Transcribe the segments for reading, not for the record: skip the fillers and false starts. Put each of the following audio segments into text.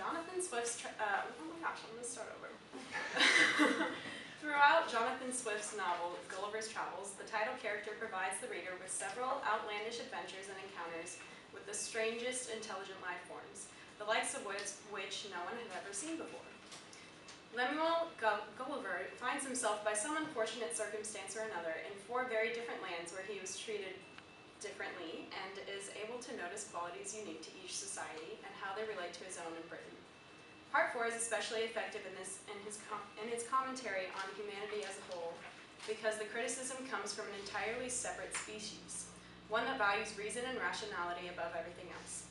Jonathan Swift's, oh my gosh, I'm going to start over. Throughout Jonathan Swift's novel, Gulliver's Travels, the title character provides the reader with several outlandish adventures and encounters with the strangest intelligent life forms, the likes of which no one had ever seen before. Lemuel Gulliver finds himself, by some unfortunate circumstance or another, in 4 very different lands where he was treated differently and is able to notice qualities unique to each society and how they relate to his own in Britain. Part 4 is especially effective in its commentary on humanity as a whole, because the criticism comes from an entirely separate species, one that values reason and rationality above everything else.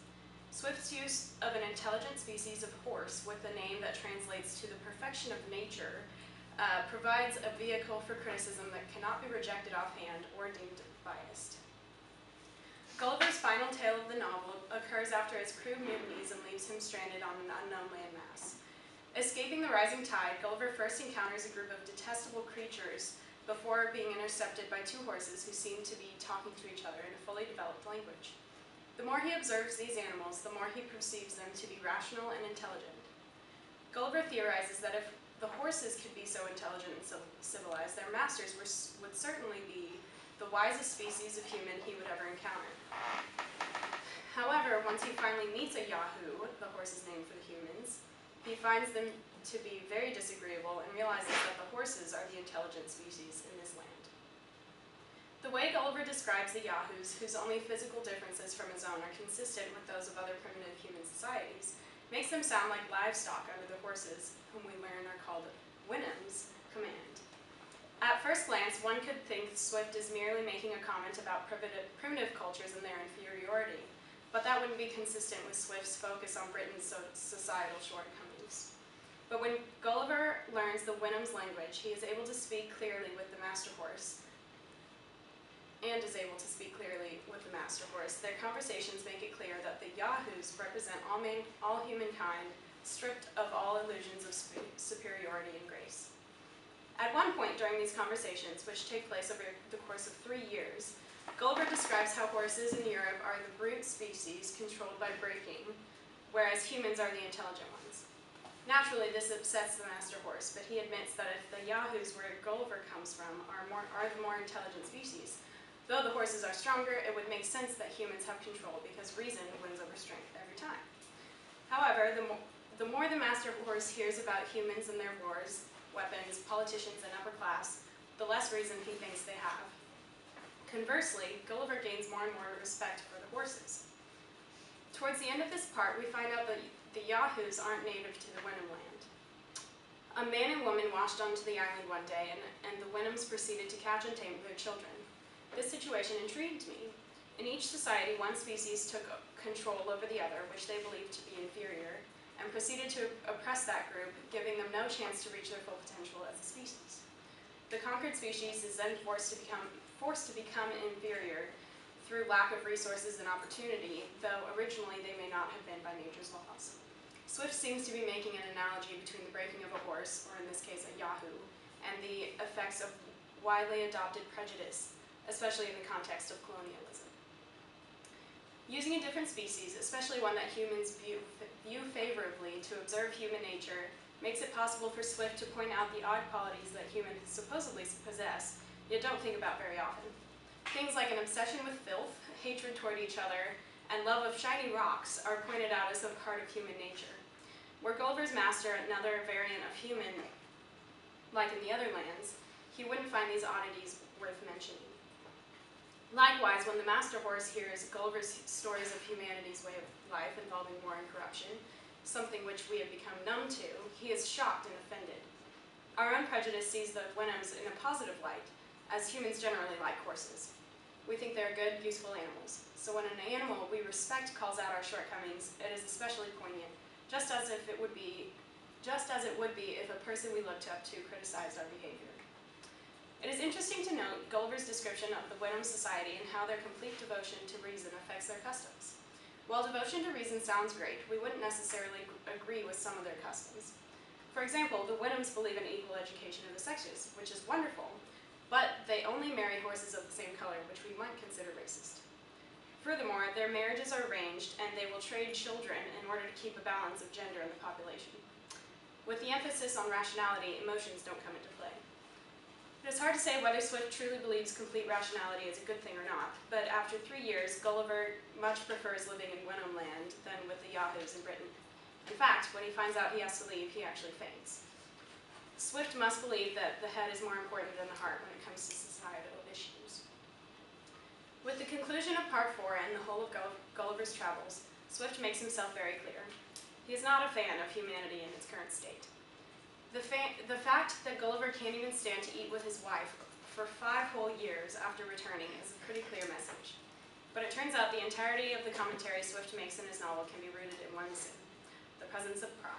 Swift's use of an intelligent species of horse with a name that translates to the perfection of nature provides a vehicle for criticism that cannot be rejected offhand or deemed biased. Gulliver's final tale of the novel occurs after his crew mutinies and leaves him stranded on an unknown landmass. Escaping the rising tide, Gulliver first encounters a group of detestable creatures before being intercepted by 2 horses who seem to be talking to each other in a fully developed language. The more he observes these animals, the more he perceives them to be rational and intelligent. Gulliver theorizes that if the horses could be so intelligent and civilized, their masters would certainly be the wisest species of human he would ever encounter. However, once he finally meets a Yahoo, the horse's name for the humans, he finds them to be very disagreeable and realizes that the horses are the intelligent species in this land. The way Gulliver describes the Yahoos, whose only physical differences from his own are consistent with those of other primitive human societies, makes them sound like livestock under the horses, whom we learn are called Wynnum's command. At first glance, one could think Swift is merely making a comment about primitive cultures and their inferiority, but that wouldn't be consistent with Swift's focus on Britain's societal shortcomings. But when Gulliver learns the Wynnum's language, he is able to speak clearly with the master horse, Their conversations make it clear that the Yahoos represent all humankind, stripped of all illusions of superiority and grace. At one point during these conversations, which take place over the course of 3 years, Gulliver describes how horses in Europe are the brute species controlled by breaking, whereas humans are the intelligent ones. Naturally, this upsets the master horse, but he admits that if the Yahoos, where Gulliver comes from, are the more intelligent species, though the horses are stronger, it would make sense that humans have control because reason wins over strength every time. However, the more the master horse hears about humans and their wars, weapons, politicians, and upper class, the less reason he thinks they have. Conversely, Gulliver gains more and more respect for the horses. Towards the end of this part, we find out that the Yahoos aren't native to the Wynnum land. A man and woman washed onto the island one day, and the Wynnums proceeded to catch and tame their children. This situation intrigued me. In each society, one species took control over the other, which they believed to be inferior, and proceeded to oppress that group, giving them no chance to reach their full potential as a species. The conquered species is then forced to become inferior through lack of resources and opportunity, though originally they may not have been by nature's laws. Swift seems to be making an analogy between the breaking of a horse, or in this case a Yahoo, and the effects of widely adopted prejudice, especially in the context of colonialism. Using a different species, especially one that humans view favorably to observe human nature, makes it possible for Swift to point out the odd qualities that humans supposedly possess, yet don't think about very often. Things like an obsession with filth, hatred toward each other, and love of shiny rocks are pointed out as a part of human nature. Were Gulliver's master another variant of human, like in the other lands, he wouldn't find these oddities worth mentioning. Likewise, when the master horse hears Gulliver's stories of humanity's way of life involving war and corruption, something which we have become numb to, he is shocked and offended. Our own prejudice sees the Wynnums in a positive light, as humans generally like horses. We think they're good, useful animals. So when an animal we respect calls out our shortcomings, it is especially poignant, just as it would be if a person we looked up to criticized our behavior. It is interesting to note Gulliver's description of the Wynnum society and how their complete devotion to reason affects their customs. While devotion to reason sounds great, we wouldn't necessarily agree with some of their customs. For example, the Wynnums believe in equal education of the sexes, which is wonderful, but they only marry horses of the same color, which we might consider racist. Furthermore, their marriages are arranged, and they will trade children in order to keep a balance of gender in the population. With the emphasis on rationality, emotions don't come into play. It is hard to say whether Swift truly believes complete rationality is a good thing or not, but after 3 years, Gulliver much prefers living in Wenham Land than with the Yahoos in Britain. In fact, when he finds out he has to leave, he actually faints. Swift must believe that the head is more important than the heart when it comes to societal issues. With the conclusion of Part 4 and the whole of Gulliver's travels, Swift makes himself very clear. He is not a fan of humanity in its current state. The fact that Gulliver can't even stand to eat with his wife for 5 whole years after returning is a pretty clear message. But it turns out the entirety of the commentary Swift makes in his novel can be rooted in one sin: the presence of pride.